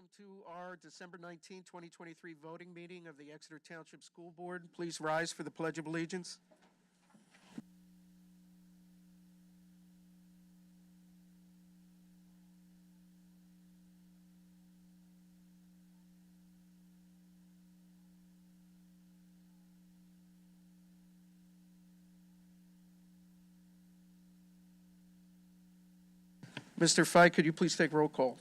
welcome to our December 19, 2023 voting meeting of the Exeter Township School Board. Please rise for the Pledge of Allegiance. Mr. Fike, could you please take roll call?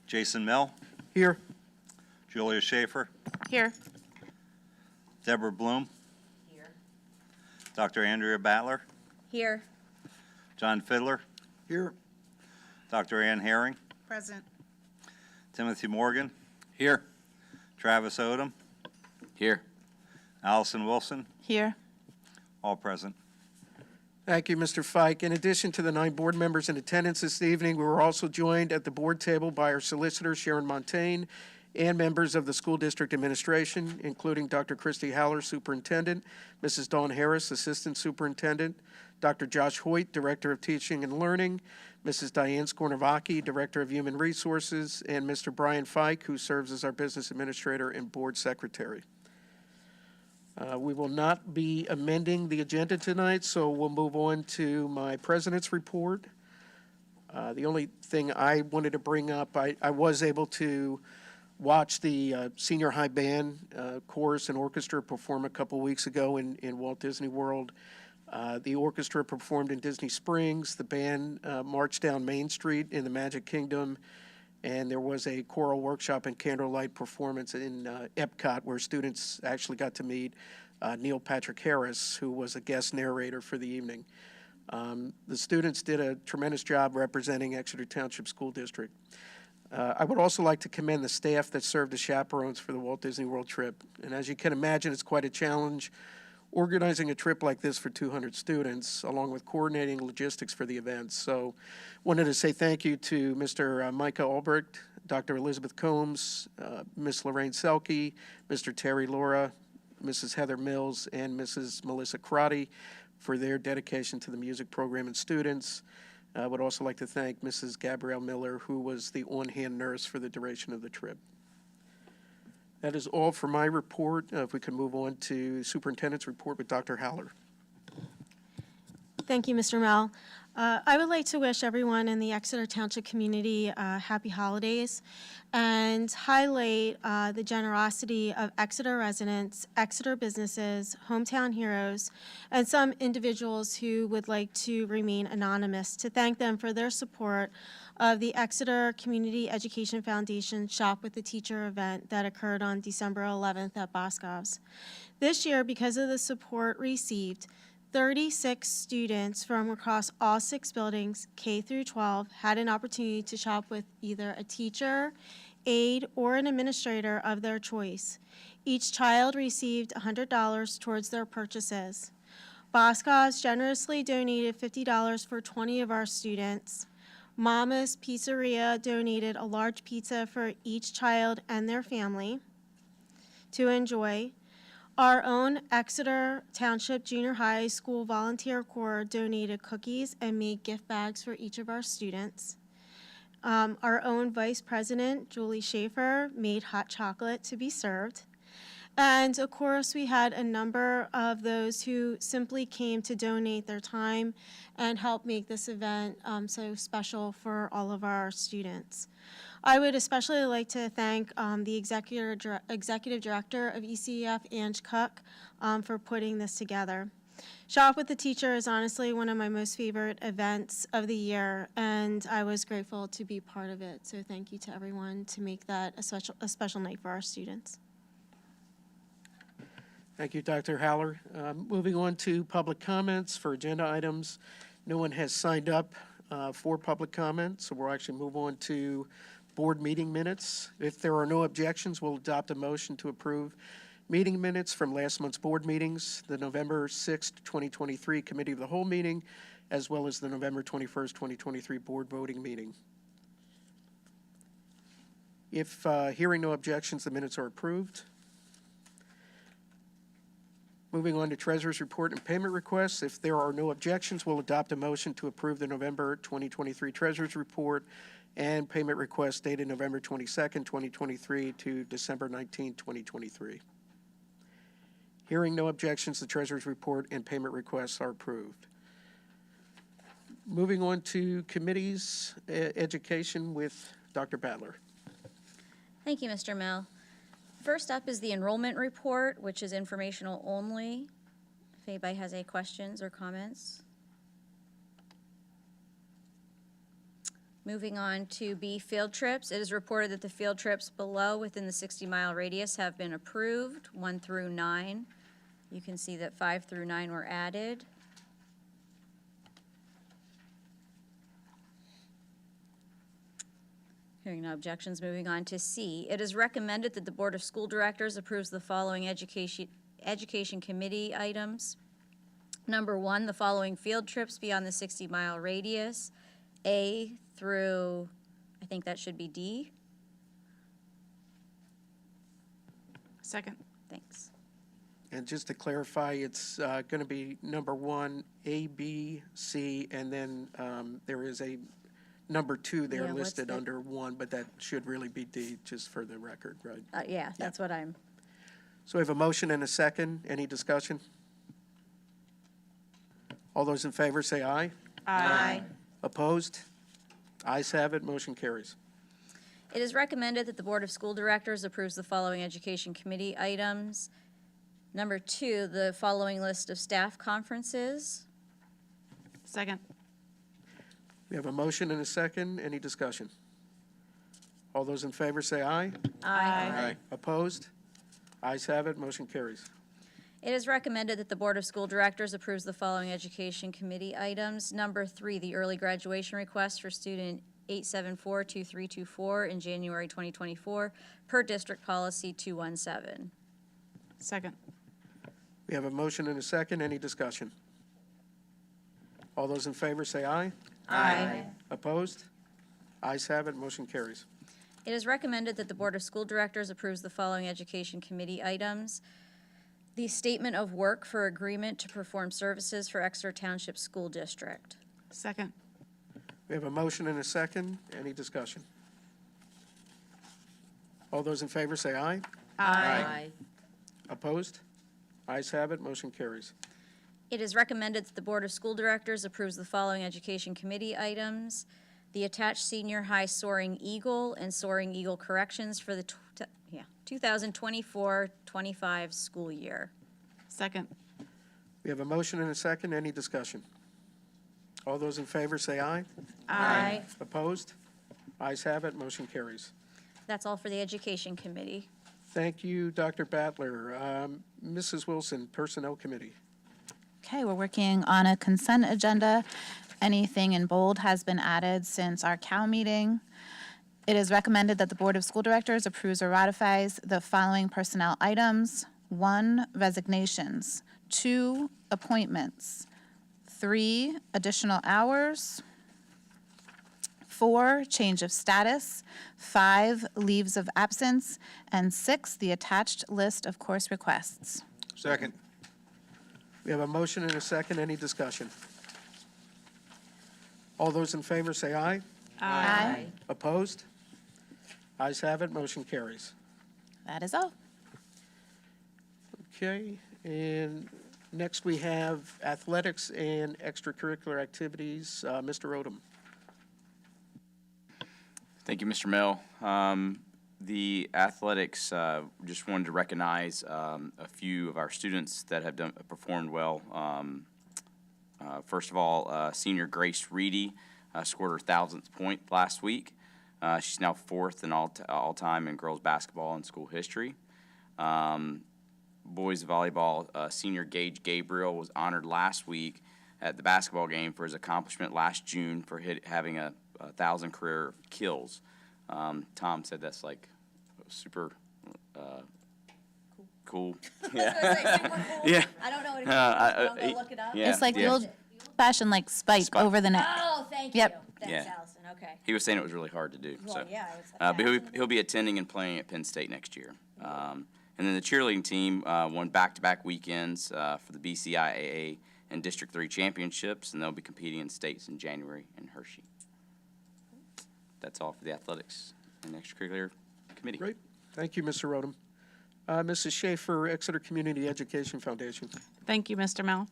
Jason Mill, Here. Julia Schaefer, Here. Deborah Bloom, Here. Dr. Andrea Battler, Here. John Fiddler, Here. Dr. Ann Herring, Present. Timothy Morgan, Here. Travis Odom, Here. Allison Wilson, Here. all present. Thank you, Mr. Fike. In addition to the 9 board members in attendance this evening, we were also joined at the board table by our solicitor, Sharon Montaigne, and members of the school district administration, including Dr. Christy Haller, superintendent, Mrs. Dawn Harris, assistant superintendent, Dr. Josh Hoyt, director of teaching and learning, Mrs. Diane Skornovaki, director of human resources, and Mr. Brian Fike, who serves as our business administrator and board secretary. We will not be amending the agenda tonight, so we'll move on to my president's report. The only thing I wanted to bring up, I was able to watch the senior high band chorus and orchestra perform a couple weeks ago in Walt Disney World. The orchestra performed in Disney Springs. The band marched down Main Street in the Magic Kingdom. And there was a choral workshop and candlelight performance in Epcot where students actually got to meet Neil Patrick Harris, who was a guest narrator for the evening. The students did a tremendous job representing Exeter Township School District. I would also like to commend the staff that served as chaperones for the Walt Disney World trip. And as you can imagine, it's quite a challenge organizing a trip like this for 200 students, along with coordinating logistics for the events. So wanted to say thank you to Mr. Micah Albrecht, Dr. Elizabeth Combs, Ms. Lorraine Selke, Mr. Terry Laura, Mrs. Heather Mills, and Mrs. Melissa Crotty for their dedication to the music program and students. I would also like to thank Mrs. Gabrielle Miller, who was the on-hand nurse for the duration of the trip. That is all for my report. If we could move on to Superintendent's report with Dr. Haller. Thank you, Mr. Mell. I would like to wish everyone in the Exeter Township community happy holidays and highlight the generosity of Exeter residents, Exeter businesses, hometown heroes, and some individuals who would like to remain anonymous to thank them for their support of the Exeter Community Education Foundation Shop with the Teacher event that occurred on December 11th at Boscov's. This year, because of the support received, 36 students from across all 6 buildings, K through 12, had an opportunity to shop with either a teacher, aide, or an administrator of their choice. Each child received $100 towards their purchases. Boscov's generously donated $50 for 20 of our students. Mama's Pizzeria donated a large pizza for each child and their family to enjoy. Our own Exeter Township Junior High School Volunteer Corps donated cookies and made gift bags for each of our students. Our own Vice President, Julie Schaefer, made hot chocolate to be served. And of course, we had a number of those who simply came to donate their time and help make this event so special for all of our students. I would especially like to thank the Executive Director of ECEF, Ange Cook, for putting this together. Shop with the Teacher is honestly one of my most favorite events of the year, and I was grateful to be part of it. So thank you to everyone to make that a special night for our students. Thank you, Dr. Haller. Moving on to public comments for agenda items. No one has signed up for public comment, so we'll actually move on to board meeting minutes. If there are no objections, we'll adopt a motion to approve meeting minutes from last month's board meetings, the November 6th, 2023 Committee of the Whole meeting, as well as the November 21st, 2023 board voting meeting. If hearing no objections, the minutes are approved. Moving on to Treasurer's Report and payment requests. If there are no objections, we'll adopt a motion to approve the November 2023 Treasurer's Report and payment request dated November 22nd, 2023 to December 19th, 2023. Hearing no objections, the treasurer's report and payment requests are approved. Moving on to committees, education with Dr. Battler. Thank you, Mr. Mill. First up is the enrollment report, which is informational only. If anybody has any questions or comments. Moving on to B, field trips. It is reported that the field trips below within the 60-mile radius have been approved, 1 through 9. You can see that 5 through 9 were added. Hearing no objections, moving on to C. It is recommended that the Board of School Directors approves the following education committee items. Number 1, the following field trips beyond the 60-mile radius, A through, I think that should be D. Second. Thanks. And just to clarify, it's going to be number 1, A, B, C, and then there is a number 2 there Yeah, what's listed the- under 1, but that should really be D, just for the record, right? Yeah, that's what I'm, So we have a motion and a second. Any discussion? All those in favor say aye. Aye. Opposed? Ayes have it, motion carries. It is recommended that the Board of School Directors approves the following education committee items. Number 2, the following list of staff conferences. Second. We have a motion and a second. Any discussion? All those in favor say aye. Aye. Opposed? Ayes have it, motion carries. It is recommended that the Board of School Directors approves the following education committee items. Number 3, the early graduation request for student 874-2324 in January 2024 per district policy 217. Second. We have a motion and a second. Any discussion? All those in favor say aye. Aye. Opposed? Ayes have it, motion carries. It is recommended that the Board of School Directors approves the following education committee items. The statement of work for agreement to perform services for Exeter Township School District. Second. We have a motion and a second. Any discussion? All those in favor say aye. Aye. Opposed? Ayes have it, motion carries. It is recommended that the Board of School Directors approves the following education committee items. The attached senior high Soaring Eagle and Soaring Eagle corrections for the 2024-25 school year. Second. We have a motion and a second. Any discussion? All those in favor say aye. Aye. Opposed? Ayes have it, motion carries. That's all for the education committee. Thank you, Dr. Battler. Mrs. Wilson, Personnel Committee. Okay, we're working on a consent agenda. Anything in bold has been added since our COW meeting. It is recommended that the Board of School Directors approves or ratifies the following personnel items. 1, resignations. 2, appointments. 3, additional hours. 4, change of status. 5, leaves of absence. And 6, the attached list of course requests. Second. We have a motion and a second. Any discussion? All those in favor say aye. Aye. Opposed? Ayes have it, motion carries. That is all. Okay, and next we have athletics and extracurricular activities. Mr. Odom. Thank you, Mr. Mill. The athletics, just wanted to recognize a few of our students that have performed well. First of all, senior Grace Reedy scored her 1,000th point last week. She's now 4th in all-time in girls basketball in school history. Boys volleyball, senior Gage Gabriel was honored last week at the basketball game for his accomplishment last June for having a 1,000 career kills. Tom said that's like super cool. Yeah. Yeah. I don't know what it is. I'll go look it up. Yeah, It's like the yeah. old fashioned like spike over the neck. Oh, thank Yep. you. Thanks, Yeah. Allison. Okay. He was saying it was really hard to do. Well, So, yeah, it's like but that. he'll be attending and playing at Penn State next year. And then the cheerleading team won back-to-back weekends for the BCIAA and District 3 championships, and they'll be competing in states in January in Hershey. that's all for the athletics and extracurricular committee. Great. Thank you, Mr. Rodham. Mrs. Schaefer, Exeter Community Education Foundation. Thank you, Mr. Mel.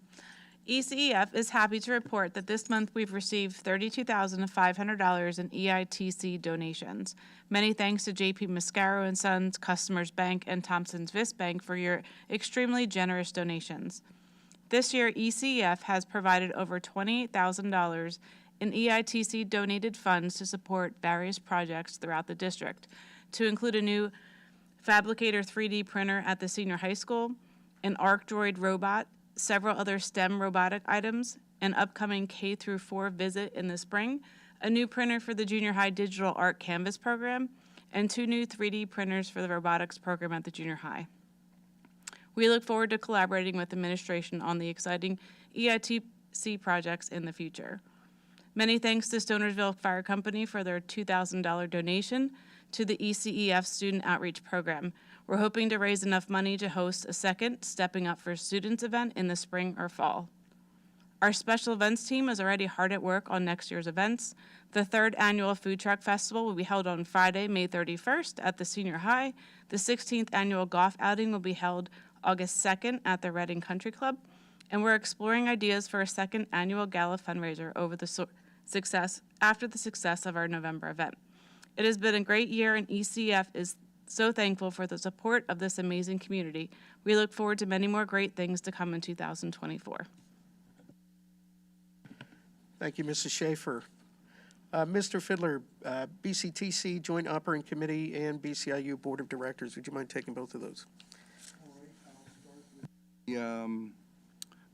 ECEF is happy to report that this month we've received $32,500 in EITC donations. Many thanks to JP Mascaro and Sons, Customers Bank, and Thompson's Vis Bank for your extremely generous donations. This year, ECEF has provided over $28,000 in EITC donated funds to support various projects throughout the district, to include a new Fabricator 3D printer at the senior high school, an ArcDroid robot, several other STEM robotic items, an upcoming K-4 visit in the spring, a new printer for the junior high digital art canvas program, and 2 new 3D printers for the robotics program at the junior high. We look forward to collaborating with administration on the exciting EITC projects in the future. Many thanks to Stonersville Fire Company for their $2,000 donation to the ECEF Student Outreach Program. We're hoping to raise enough money to host a second Stepping Up for Students event in the spring or fall. Our special events team is already hard at work on next year's events. The 3rd annual Food Truck Festival will be held on Friday, May 31st at the senior high. The 16th annual golf outing will be held August 2nd at the Reading Country Club. And we're exploring ideas for a 2nd annual gala fundraiser after the success of our November event. It has been a great year, and ECF is so thankful for the support of this amazing community. We look forward to many more great things to come in 2024. Thank you, Mrs. Schaefer. Mr. Fiddler, BCTC Joint Operating Committee and BCIU Board of Directors. Would you mind taking both of those?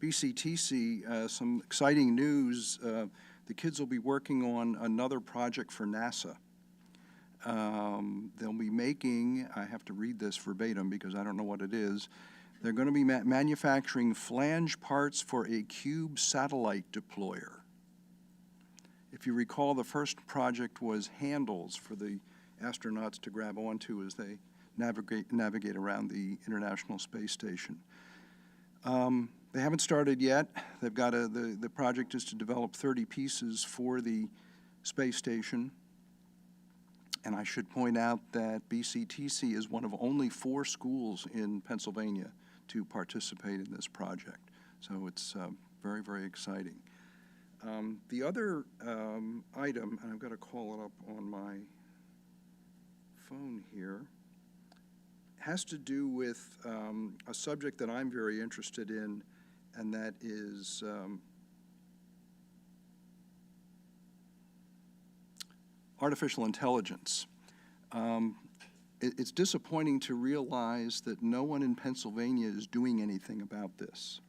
BCTC, some exciting news. The kids will be working on another project for NASA. They'll be making, I have to read this verbatim because I don't know what it is, they're going to be manufacturing flange parts for a cube satellite deployer. If you recall, the first project was handles for the astronauts to grab onto as they navigate around the International Space Station. They haven't started yet. They've got the project is to develop 30 pieces for the space station. And I should point out that BCTC is one of only 4 schools in Pennsylvania to participate in this project. So it's very, very exciting. The other item, and I've got to call it up on my phone here, has to do with a subject that I'm very interested in, and that is artificial intelligence. It's disappointing to realize that no one in Pennsylvania is doing anything about this.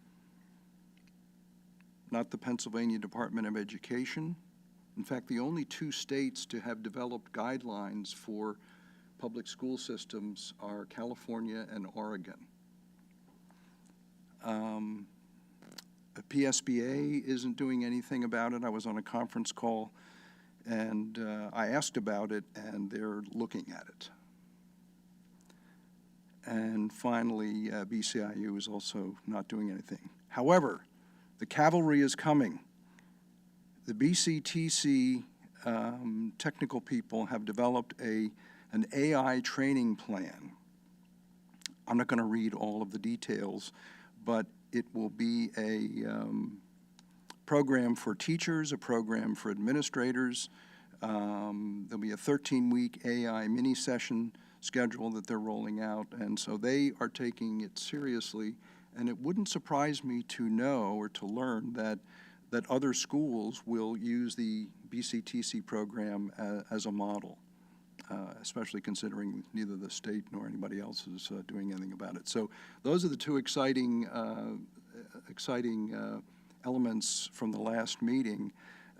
Not the Pennsylvania Department of Education. In fact, the only 2 states to have developed guidelines for public school systems are California and Oregon. The PSBA isn't doing anything about it. I was on a conference call and I asked about it, and they're looking at it. And finally, BCIU is also not doing anything. However, the cavalry is coming. The BCTC technical people have developed an AI training plan. I'm not going to read all of the details, but it will be a program for teachers, a program for administrators. There'll be a 13-week AI mini session schedule that they're rolling out, and so they are taking it seriously. And it wouldn't surprise me to know or to learn that other schools will use the BCTC program as a model, especially considering neither the state nor anybody else is doing anything about it. So those are the 2 exciting elements from the last meeting.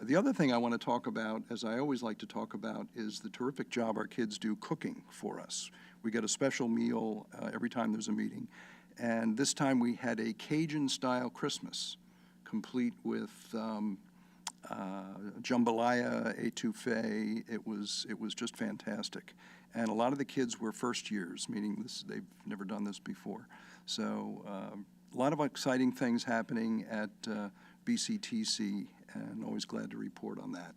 The other thing I want to talk about, as I always like to talk about, is the terrific job our kids do cooking for us. We get a special meal every time there's a meeting. And this time we had a Cajun-style Christmas, complete with jambalaya, etouffee. It was just fantastic. And a lot of the kids were first years, meaning they've never done this before. So a lot of exciting things happening at BCTC, and always glad to report on that.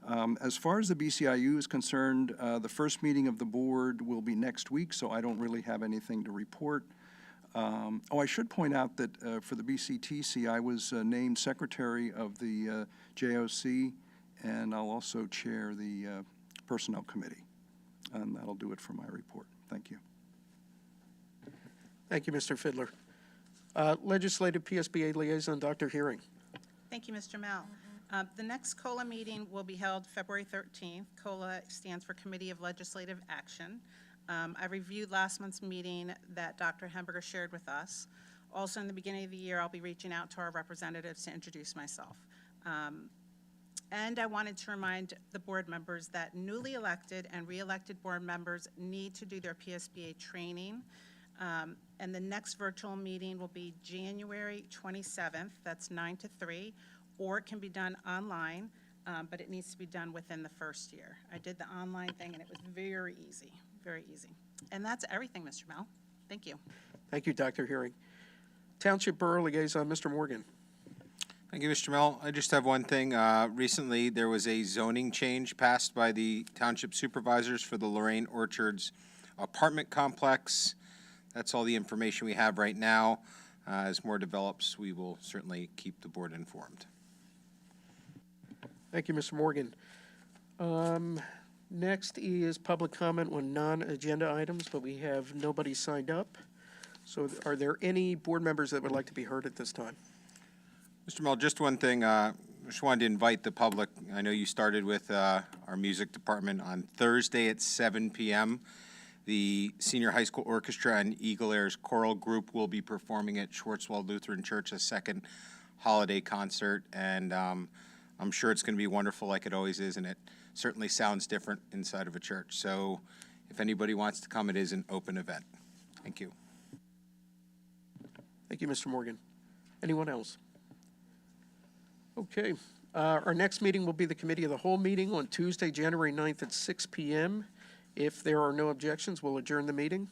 As far as the BCIU is concerned, the first meeting of the board will be next week, so I don't really have anything to report. I should point out that for the BCTC, I was named secretary of the JOC, and I'll also chair the Personnel Committee. And that'll do it for my report. Thank you. Thank you, Mr. Fiddler. Legislative PSBA Liaison, Dr. Hearing. Thank you, Mr. Mel. The next COLA meeting will be held February 13th. COLA stands for Committee of Legislative Action. I reviewed last month's meeting that Dr. Hemberger shared with us. Also, in the beginning of the year, I'll be reaching out to our representatives to introduce myself. And I wanted to remind the board members that newly elected and re-elected board members need to do their PSBA training. And the next virtual meeting will be January 27th, that's 9 to 3, or it can be done online, but it needs to be done within the first year. I did the online thing, and it was very easy, very easy. And that's everything, Mr. Mel. Thank you. Thank you, Dr. Hearing. Township Borough Liaison, Mr. Morgan. Thank you, Mr. Mel. I just have one thing. Recently, there was a zoning change passed by the township supervisors for the Lorraine Orchards apartment complex. That's all the information we have right now. As more develops, we will certainly keep the board informed. Thank you, Mr. Morgan. Next is public comment on non-agenda items, but we have nobody signed up. So are there any board members that would like to be heard at this time? Mr. Mel, just one thing. Just wanted to invite the public. I know you started with our music department on Thursday at 7 p.m. The Senior High School Orchestra and Eagle Air's choral group will be performing at Schwartzwald Lutheran Church, a second holiday concert, and I'm sure it's going to be wonderful like it always is, and it certainly sounds different inside of a church. So if anybody wants to come, it is an open event. Thank you. Thank you, Mr. Morgan. Anyone else? Okay. Our next meeting will be the Committee of the Whole meeting on Tuesday, January 9th at 6 p.m. If there are no objections, we'll adjourn the meeting.